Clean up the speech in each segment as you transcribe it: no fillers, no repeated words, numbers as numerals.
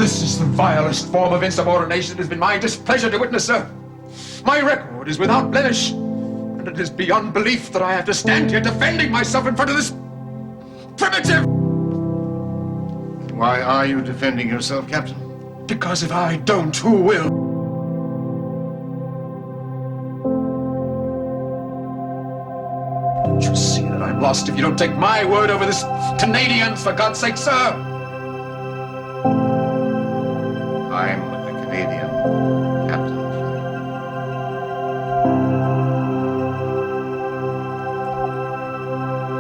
This is the vilest form of insubordination it has been my displeasure to witness, sir. My record is without blemish, and it is beyond belief that I have to stand here defending myself in front of this primitive... Why are you defending yourself, Captain? Because if I don't, who will? Don't you see that I'm lost if you don't take my word over this Canadian, for God's sake, sir? I'm with the Canadian, Captain.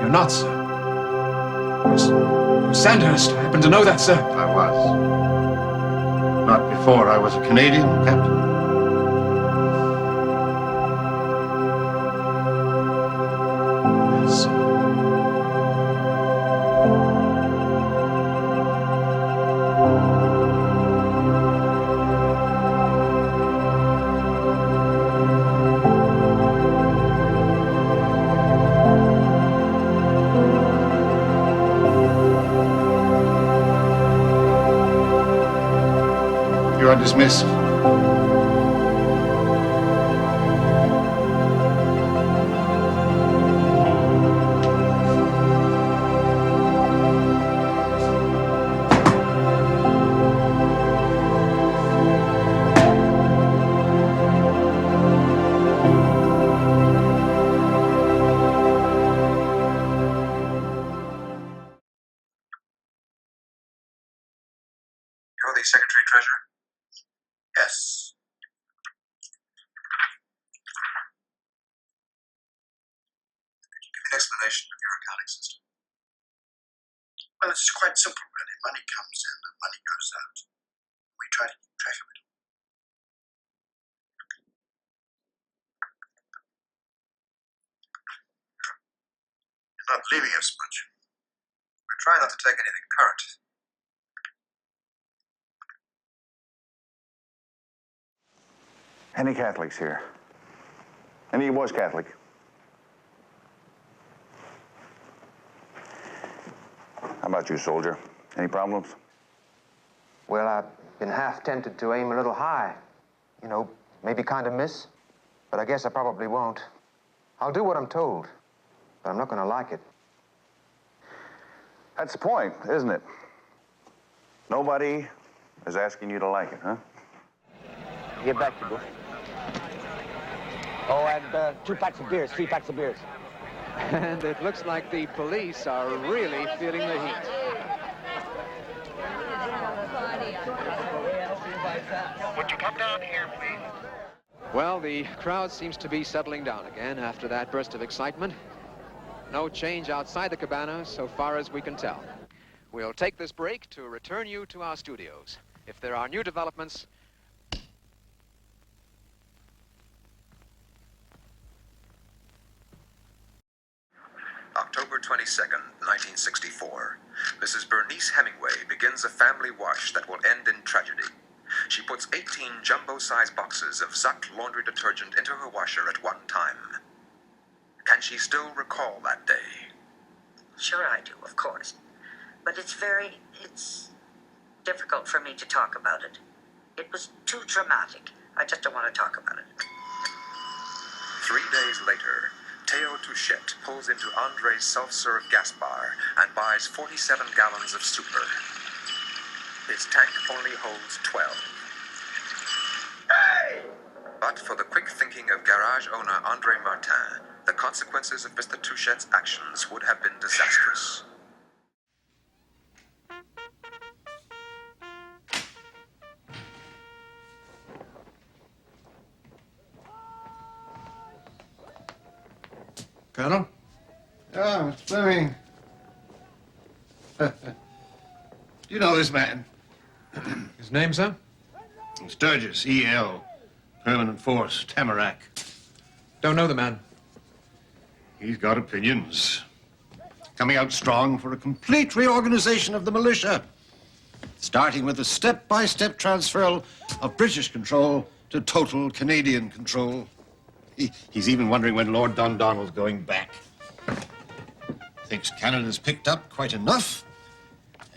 You're not, sir. You're Sandhurst. I happen to know that, sir. I was. Not before I was a Canadian, Captain. Yes, sir. You are dismissed. You're the Secretary-Treasurer? Yes. Could you give an explanation of your accounting system? Well, it's quite simple, really. Money comes in and money goes out. We try to keep track of it. You're not believing us much. We're trying not to take anything current. Any Catholics here? Any was Catholic? How about you, soldier? Any problems? Well, I've been half tempted to aim a little high. You know, maybe kind of miss. But I guess I probably won't. I'll do what I'm told, but I'm not going to like it. That's the point, isn't it? Nobody is asking you to like it, huh? Get back to book. Oh, and 2 packs of beers, 3 packs of beers. And it looks like the police are really feeling the heat. Would you come down here, please? Well, the crowd seems to be settling down again after that burst of excitement. No change outside the cabana so far as we can tell. We'll take this break to return you to our studios. If there are new developments, October 22nd, 1964. Mrs. Bernice Hemingway begins a family wash that will end in tragedy. She puts 18 jumbo-sized boxes of Zuck laundry detergent into her washer at one time. Can she still recall that day? Sure I do, of course. But it's difficult for me to talk about it. It was too dramatic. I just don't want to talk about it. 3 days later, Théo Touchette pulls into Andre's self-serve gas bar and buys 47 gallons of super. His tank only holds 12. Hey! But for the quick thinking of garage owner Andre Martin, the consequences of Mr. Touchette's actions would have been disastrous. Colonel? Ah, Mr. Fleming. Do you know this man? His name, sir? Sturgis, E.L. Permanent Force, Tamarack. Don't know the man. He's got opinions. Coming out strong for a complete reorganization of the militia. Starting with a step-by-step transfer of British control to total Canadian control. He's even wondering when Lord Dundonald's going back. Thinks Canada's picked up quite enough.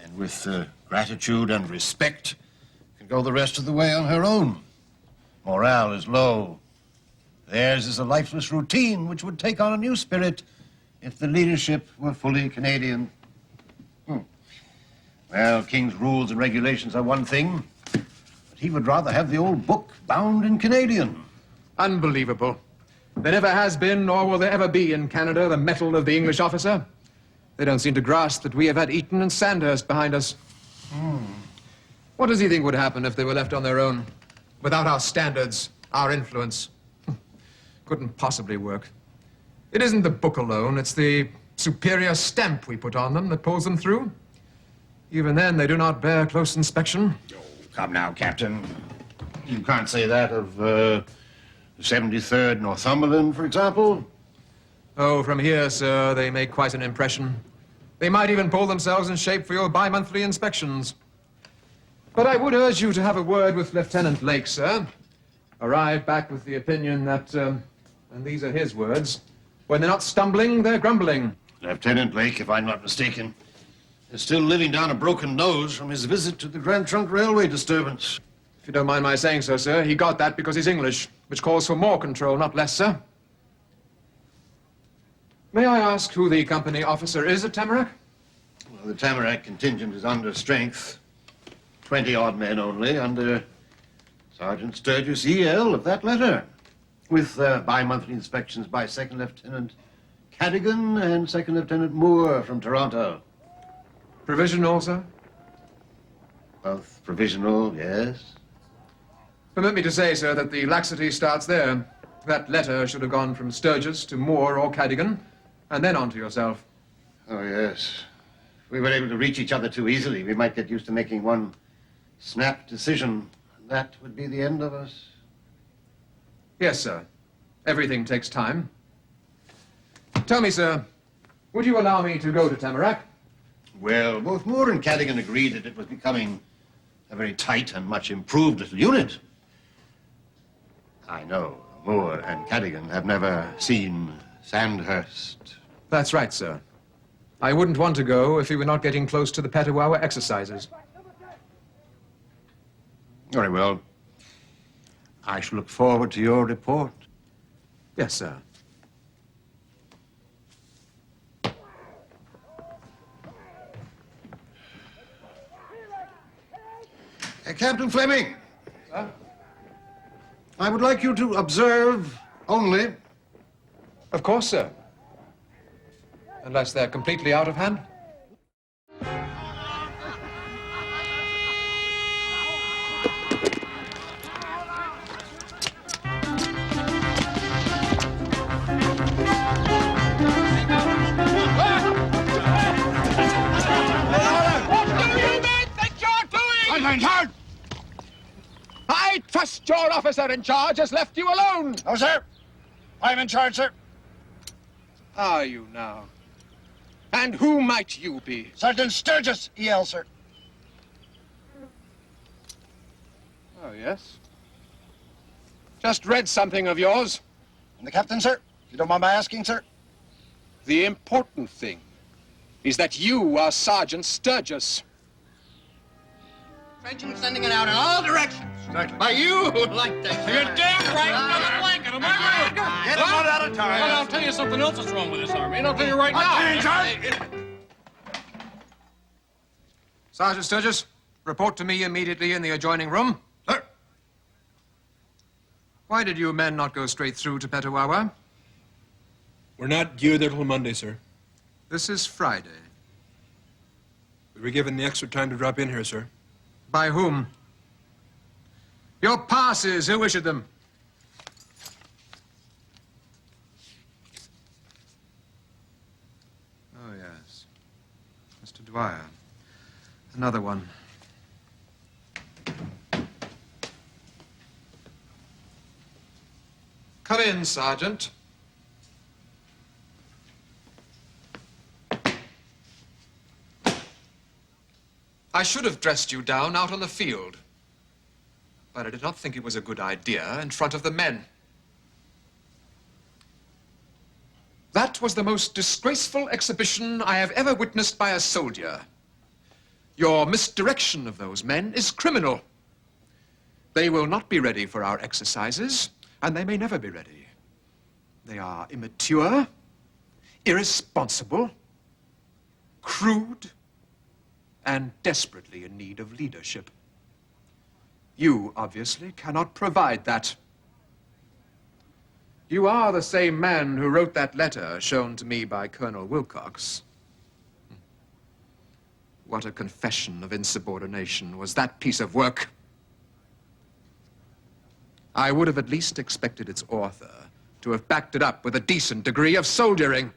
And with gratitude and respect, go the rest of the way on her own. Morale is low. Theirs is a lifeless routine which would take on a new spirit if the leadership were fully Canadian. Well, King's rules and regulations are one thing, but he would rather have the old book bound in Canadian. Unbelievable. There never has been, nor will there ever be in Canada, the mettle of the English officer. They don't seem to grasp that we have had Eton and Sandhurst behind us. What does he think would happen if they were left on their own? Without our standards, our influence? Couldn't possibly work. It isn't the book alone, it's the superior stamp we put on them that pulls them through. Even then, they do not bear close inspection. Oh, come now, Captain. You can't say that of the 73rd Northumberland, for example. Oh, from here, sir, they make quite an impression. They might even pull themselves in shape for your bi-monthly inspections. But I would urge you to have a word with Lieutenant Lake, sir. Arrive back with the opinion that, and these are his words, when they're not stumbling, they're grumbling. Lieutenant Lake, if I'm not mistaken, is still living down a broken nose from his visit to the Grand Trunk Railway disturbance. If you don't mind my saying so, sir, he got that because he's English, which calls for more control, not less, sir. May I ask who the company officer is at Tamarack? Well, the Tamarack contingent is under strength. 20-odd men only, under Sergeant Sturgis, E.L. of that letter, with bi-monthly inspections by Second Lieutenant Cadigan and Second Lieutenant Moore from Toronto. Provisional, sir? Both provisional, yes. Permit me to say, sir, that the laxity starts there. That letter should have gone from Sturgis to Moore or Cadigan, and then on to yourself. Oh, yes. If we were able to reach each other too easily, we might get used to making one snap decision. That would be the end of us. Yes, sir. Everything takes time. Tell me, sir, would you allow me to go to Tamarack? Well, both Moore and Cadigan agreed that it was becoming a very tight and much improved little unit. I know Moore and Cadigan have never seen Sandhurst. That's right, sir. I wouldn't want to go if we were not getting close to the Petawawa exercises. Very well. I shall look forward to your report. Yes, sir. Captain Fleming. Sir? I would like you to observe only. Of course, sir. Unless they're completely out of hand. I trust your officer in charge has left you alone. No, sir. I'm in charge, sir. Are you now? And who might you be? Sergeant Sturgis, E.L., sir. Oh, yes. Just read something of yours. And the captain, sir? You don't mind my asking, sir? The important thing is that you are Sergeant Sturgis. Trenching, sending it out in all directions. Exactly. By you like that. You're damn right. Another blanket. Am I right? Get him one at a time. Well, I'll tell you something else that's wrong with this army, and I'll tell you right now. Sergeant Sturgis, report to me immediately in the adjoining room. Sir. Why did you men not go straight through to Petawawa? We're not due there till Monday, sir. This is Friday. We were given the extra time to drop in here, sir. By whom? Your passes, who issued them? Oh, yes. Mr. Dwyer. Another one. Come in, Sergeant. I should have dressed you down out on the field, but I did not think it was a good idea in front of the men. That was the most disgraceful exhibition I have ever witnessed by a soldier. Your misdirection of those men is criminal. They will not be ready for our exercises, and they may never be ready. They are immature, irresponsible, crude, and desperately in need of leadership. You, obviously, cannot provide that. You are the same man who wrote that letter shown to me by Colonel Wilcox. What a confession of insubordination was that piece of work. I would have at least expected its author to have backed it up with a decent degree of soldiering.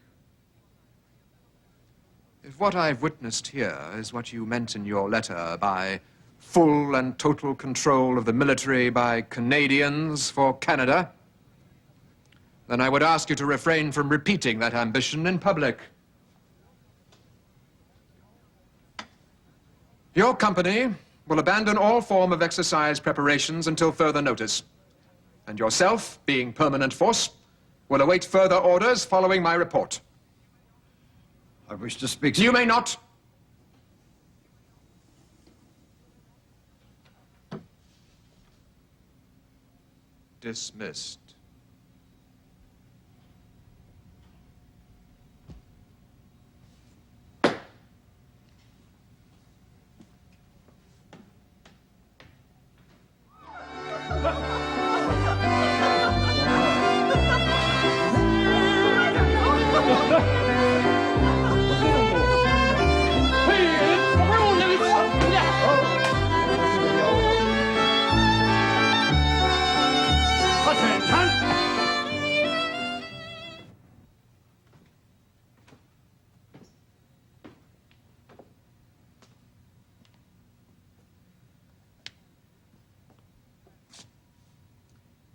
If what I've witnessed here is what you meant in your letter by full and total control of the military by Canadians for Canada, then I would ask you to refrain from repeating that ambition in public. Your company will abandon all form of exercise preparations until further notice. And yourself, being permanent force, will await further orders following my report. I wish to speak. You may not. Dismissed.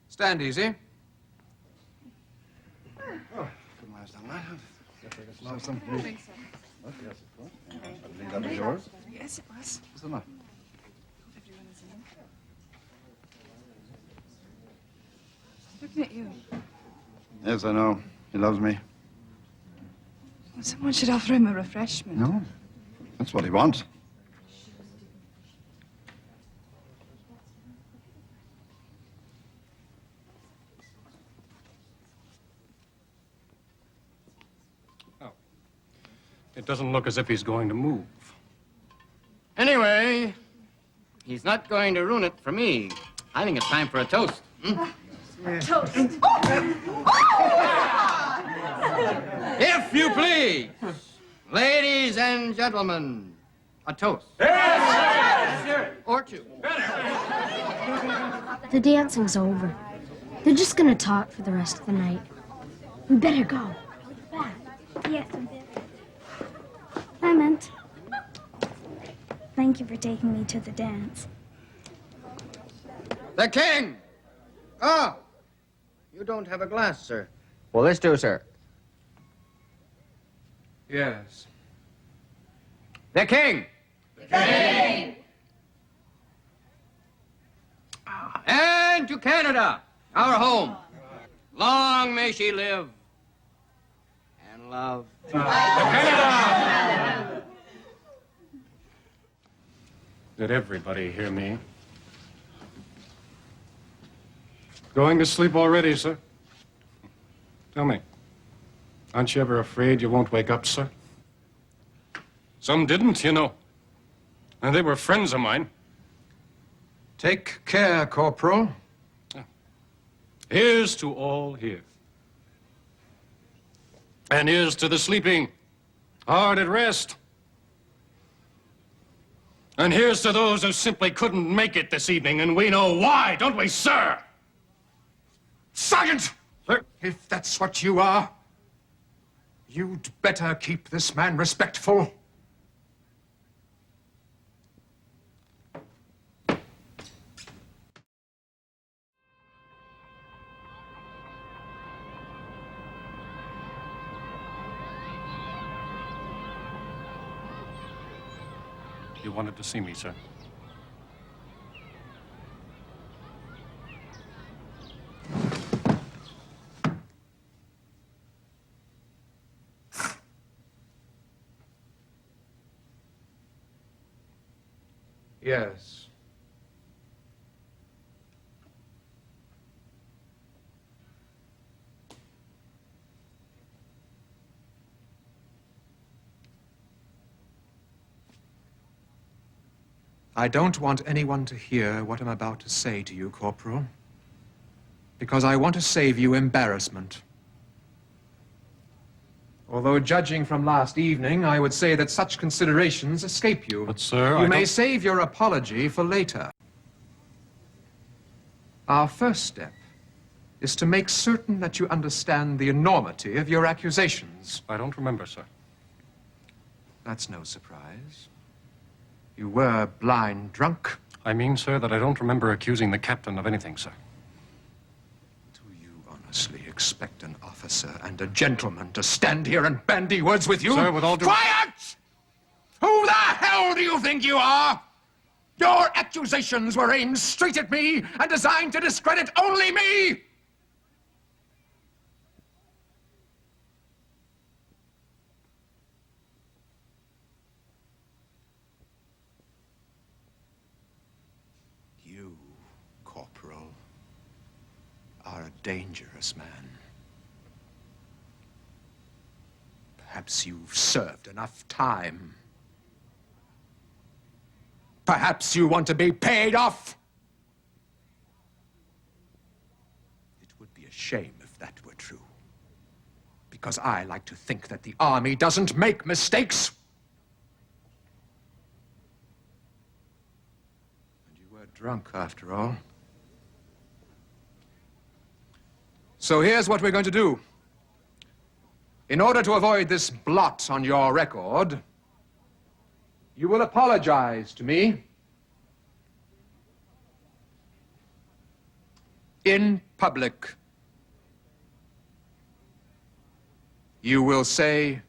Stand easy. Yours? Yes, it was. What's the matter? Everyone is in. Looking at you. Yes, I know. He loves me. Well, someone should offer him a refreshment. No. That's what he wants. It doesn't look as if he's going to move. Anyway, he's not going to ruin it for me. I think it's time for a toast. Toast. If you please, ladies and gentlemen, a toast. Or two. The dancing's over. They're just gonna talk for the rest of the night. We better go. Yes, Clement. Thank you for taking me to the dance. The king! Oh, you don't have a glass, sir. Well, this too, sir. Yes. The king! The king! And to Canada, our home. Long may she live and love. Canada! Did everybody hear me? Going to sleep already, sir? Tell me, aren't you ever afraid you won't wake up, sir? Some didn't, you know. And they were friends of mine. Take care, Corporal. Here's to all here. And here's to the sleeping, hard at rest. And here's to those who simply couldn't make it this evening, and we know why, don't we, sir? Sergeant! Sir? If that's what you are, you'd better keep this man respectful. You wanted to see me, sir. Yes. I don't want anyone to hear what I'm about to say to you, Corporal, because I want to save you embarrassment. Although, judging from last evening, I would say that such considerations escape you. But, sir, you may save your apology for later. Our first step is to make certain that you understand the enormity of your accusations. I don't remember, sir. That's no surprise. You were blind drunk. I mean, sir, that I don't remember accusing the captain of anything, sir. Do you honestly expect an officer and a gentleman to stand here and bandy words with you? Sir, with all due... Quiet! Who the hell do you think you are? Your accusations were aimed straight at me and designed to discredit only me! You, Corporal, are a dangerous man. Perhaps you've served enough time. Perhaps you want to be paid off. It would be a shame if that were true. Because I like to think that the Army doesn't make mistakes. And you were drunk, after all. So here's what we're going to do. In order to avoid this blot on your record, you will apologize to me in public. You will say,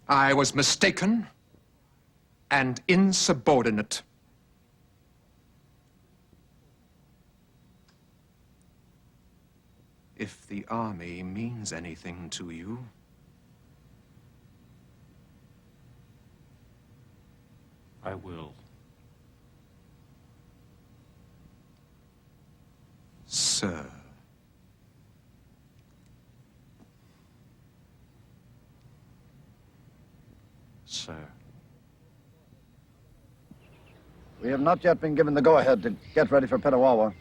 I was mistaken and insubordinate. If the Army means anything to you, I will. Sir. Sir. We have not yet been given the go-ahead to get ready for Petawawa.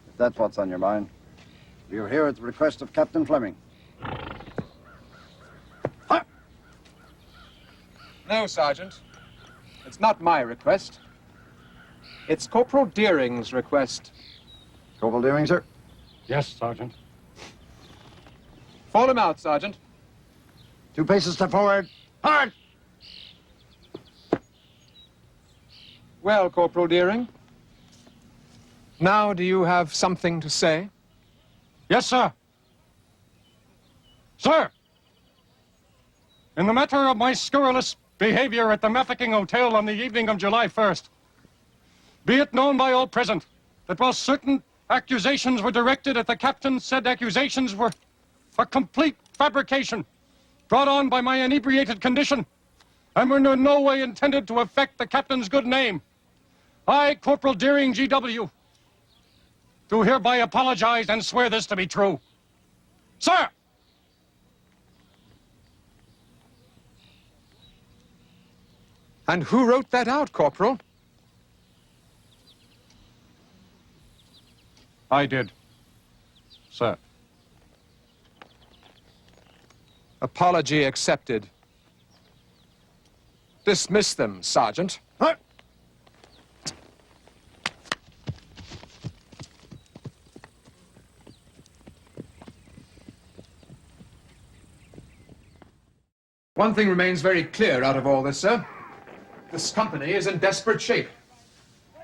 If that's what's on your mind. We are here at the request of Captain Fleming. No, Sergeant. It's not my request. It's Corporal Deering's request. Corporal Deering, sir? Yes, Sergeant. Fall him out, Sergeant. 2 paces step forward. Hard! Well, Corporal Deering, now do you have something to say? Yes, sir. Sir! In the matter of my scurrilous behavior at the Mafeking Hotel on the evening of July 1st, be it known by all present that while certain accusations were directed at the captain, said accusations were a complete fabrication brought on by my inebriated condition and were in no way intended to affect the captain's good name. I, Corporal Deering, G.W., do hereby apologize and swear this to be true. Sir! And who wrote that out, Corporal? I did, sir. Apology accepted. Dismiss them, Sergeant. Huh? One thing remains very clear out of all this, sir. This company is in desperate shape.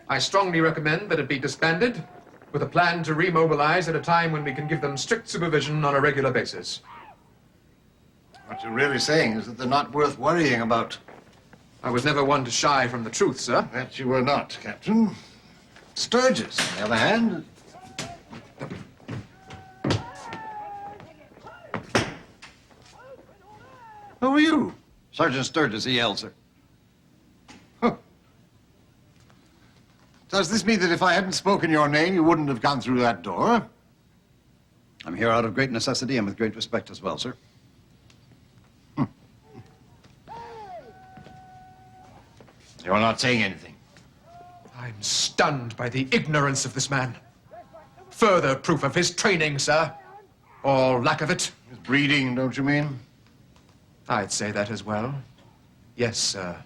I strongly recommend that it be disbanded with a plan to remobilize at a time when we can give them strict supervision on a regular basis. What you're really saying is that they're not worth worrying about. I was never one to shy from the truth, sir. That you were not, Captain. Sturgis, on the other hand. Who are you? Sergeant Sturgis, E.L., sir. Does this mean that if I hadn't spoken your name, you wouldn't have gone through that door? I'm here out of great necessity and with great respect as well, sir. You're not saying anything. I'm stunned by the ignorance of this man. Further proof of his training, sir. Or lack of it. His breeding, don't you mean? I'd say that as well. Yes, sir.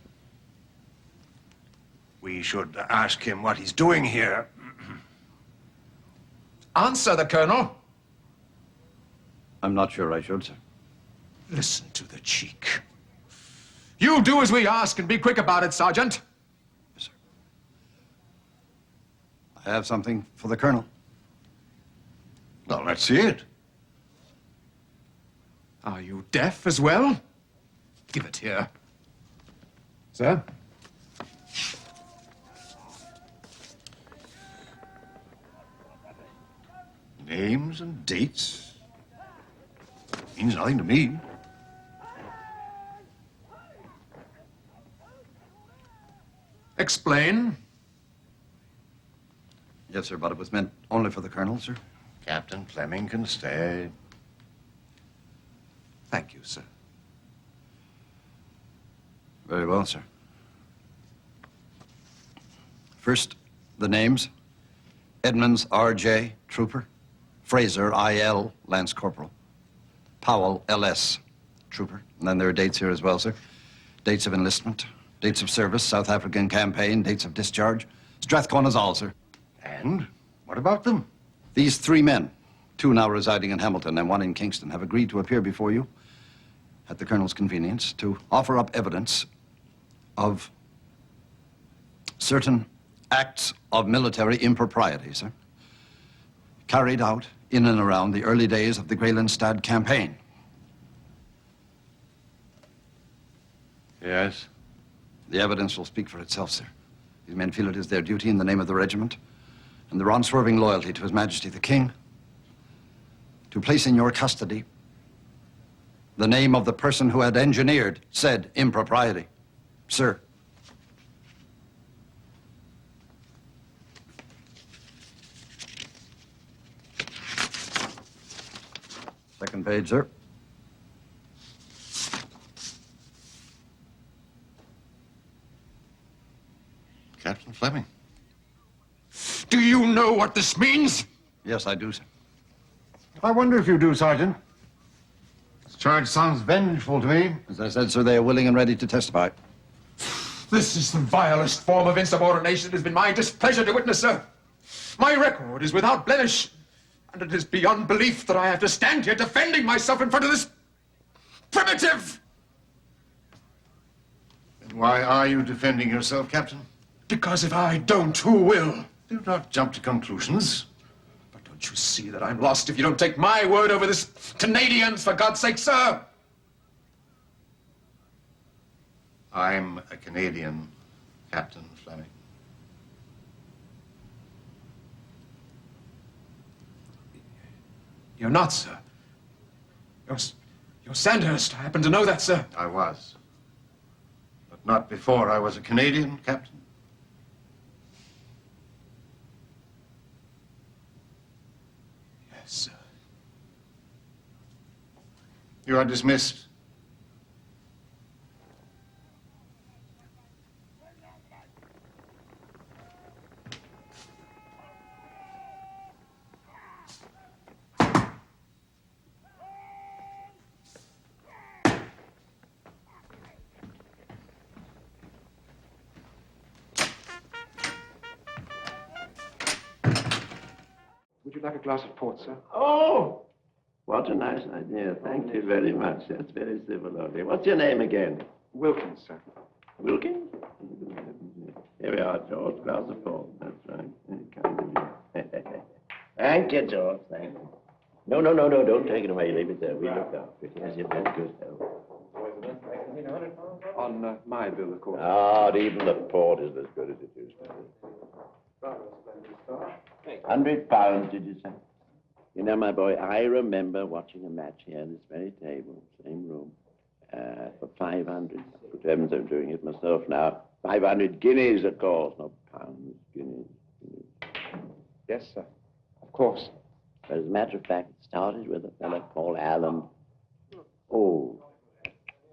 We should ask him what he's doing here. Answer the Colonel. I'm not sure I should, sir. Listen to the cheek. You do as we ask and be quick about it, Sergeant. Yes, sir. I have something for the Colonel. Well, let's see it. Are you deaf as well? Give it here. Sir? Names and dates? Means nothing to me. Explain. Yes, sir, but it was meant only for the Colonel, sir. Captain Fleming can stay. Thank you, sir. Very well, sir. First, the names. Edmonds, R.J., Trooper. Fraser, I.L., Lance Corporal. Powell, L.S., Trooper. And then there are dates here as well, sir. Dates of enlistment, dates of service, South African campaign, dates of discharge. Strathcona is all, sir. And what about them? These 3 men, 2 now residing in Hamilton and 1 in Kingston, have agreed to appear before you at the Colonel's convenience to offer up evidence of certain acts of military impropriety, sir, carried out in and around the early days of the Greylandstad campaign. Yes? The evidence will speak for itself, sir. These men feel it is their duty in the name of the regiment and their unswerving loyalty to His Majesty the King to place in your custody the name of the person who had engineered said impropriety. Sir. Second page, sir. Captain Fleming. Do you know what this means? Yes, I do, sir. I wonder if you do, Sergeant. This charge sounds vengeful to me. As I said, sir, they are willing and ready to testify. This is the vilest form of insubordination it has been my displeasure to witness, sir. My record is without blemish, and it is beyond belief that I have to stand here defending myself in front of this primitive. And why are you defending yourself, Captain? Because if I don't, who will? Do not jump to conclusions. But don't you see that I'm lost if you don't take my word over this Canadian's, for God's sake, sir? I'm a Canadian, Captain Fleming. You're not, sir. You're Sandhurst. I happen to know that, sir. I was. But not before I was a Canadian, Captain. Yes, sir. You are dismissed. Would you like a glass of port, sir? Oh, what a nice idea. Thank you very much. That's very civil of you. What's your name again? Wilkins, sir. Wilkins? Here we are, George. Glass of port. That's right. Kind of you. Thank you, George. Thank you. No, don't take it away. Leave it there. We look after it. Yes, you've had good health. On my bill, of course. Ah, even the port is as good as it used to be. £100, did you say? You know, my boy, I remember watching a match here at this very table, same room, for 500. Good heavens, I'm doing it myself now. 500 guineas, of course, not pounds, guineas. Yes, sir. Of course. But as a matter of fact, it started with a fellow called Alan. Oh,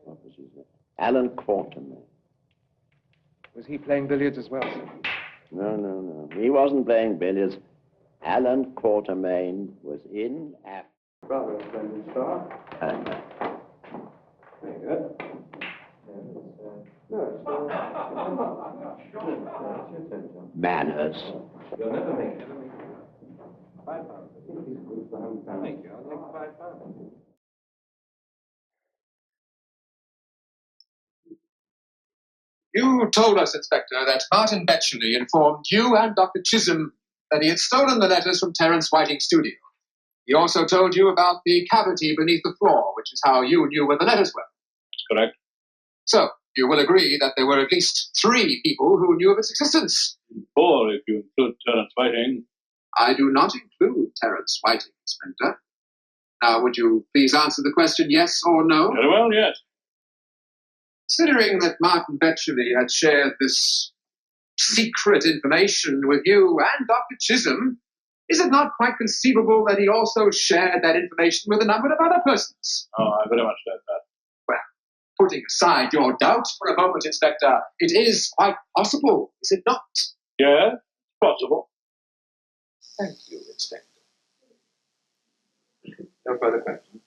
what was his name? Alan Quarterman. Was he playing billiards as well, sir? No. He wasn't playing billiards. Alan Quatermain was in after. Rather a splendid start. Very good. Manners. You'll never make it. £5. Thank you. I'll take £5. You told us, Inspector, that Martin Betchley informed you and Dr. Chisholm that he had stolen the letters from Terence Whiting's studio. He also told you about the cavity beneath the floor, which is how you knew where the letters were. That's correct. So, you will agree that there were at least 3 people who knew of its existence. 4, if you include Terence Whiting. I do not include Terence Whiting, Inspector. Now, would you please answer the question yes or no? Very well, yes. Considering that Martin Betchley had shared this secret information with you and Dr. Chisholm, is it not quite conceivable that he also shared that information with a number of other persons? Oh, I very much doubt that. Well, putting aside your doubts for a moment, Inspector, it is quite possible, is it not? Yeah, it's possible. Thank you, Inspector. No further questions.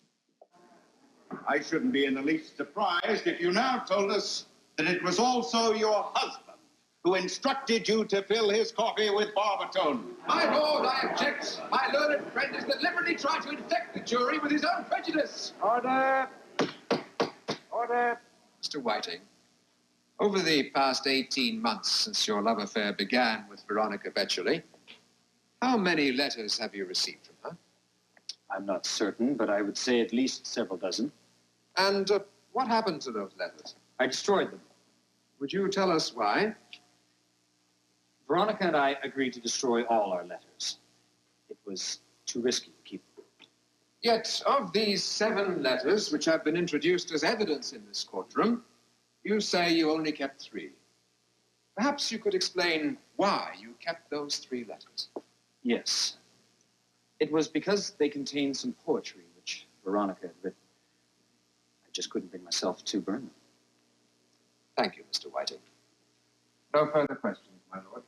I shouldn't be in the least surprised if you now told us that it was also your husband who instructed you to fill his coffee with barbiton. My lord, I object. My learned friend is deliberately trying to infect the jury with his own prejudice. Order! Order! Mr. Whiting, over the past 18 months since your love affair began with Veronica Betchley, how many letters have you received from her? I'm not certain, but I would say at least several dozen. And what happened to those letters? I destroyed them. Would you tell us why? Veronica and I agreed to destroy all our letters. It was too risky to keep them. Yet, of these 7 letters which have been introduced as evidence in this courtroom, you say you only kept 3. Perhaps you could explain why you kept those 3 letters. Yes. It was because they contained some poetry which Veronica had written. I just couldn't bring myself to burn them. Thank you, Mr. Whiting. No further questions, my lord.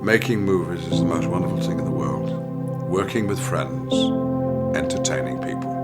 Making movies is the most wonderful thing in the world. Working with friends, entertaining people.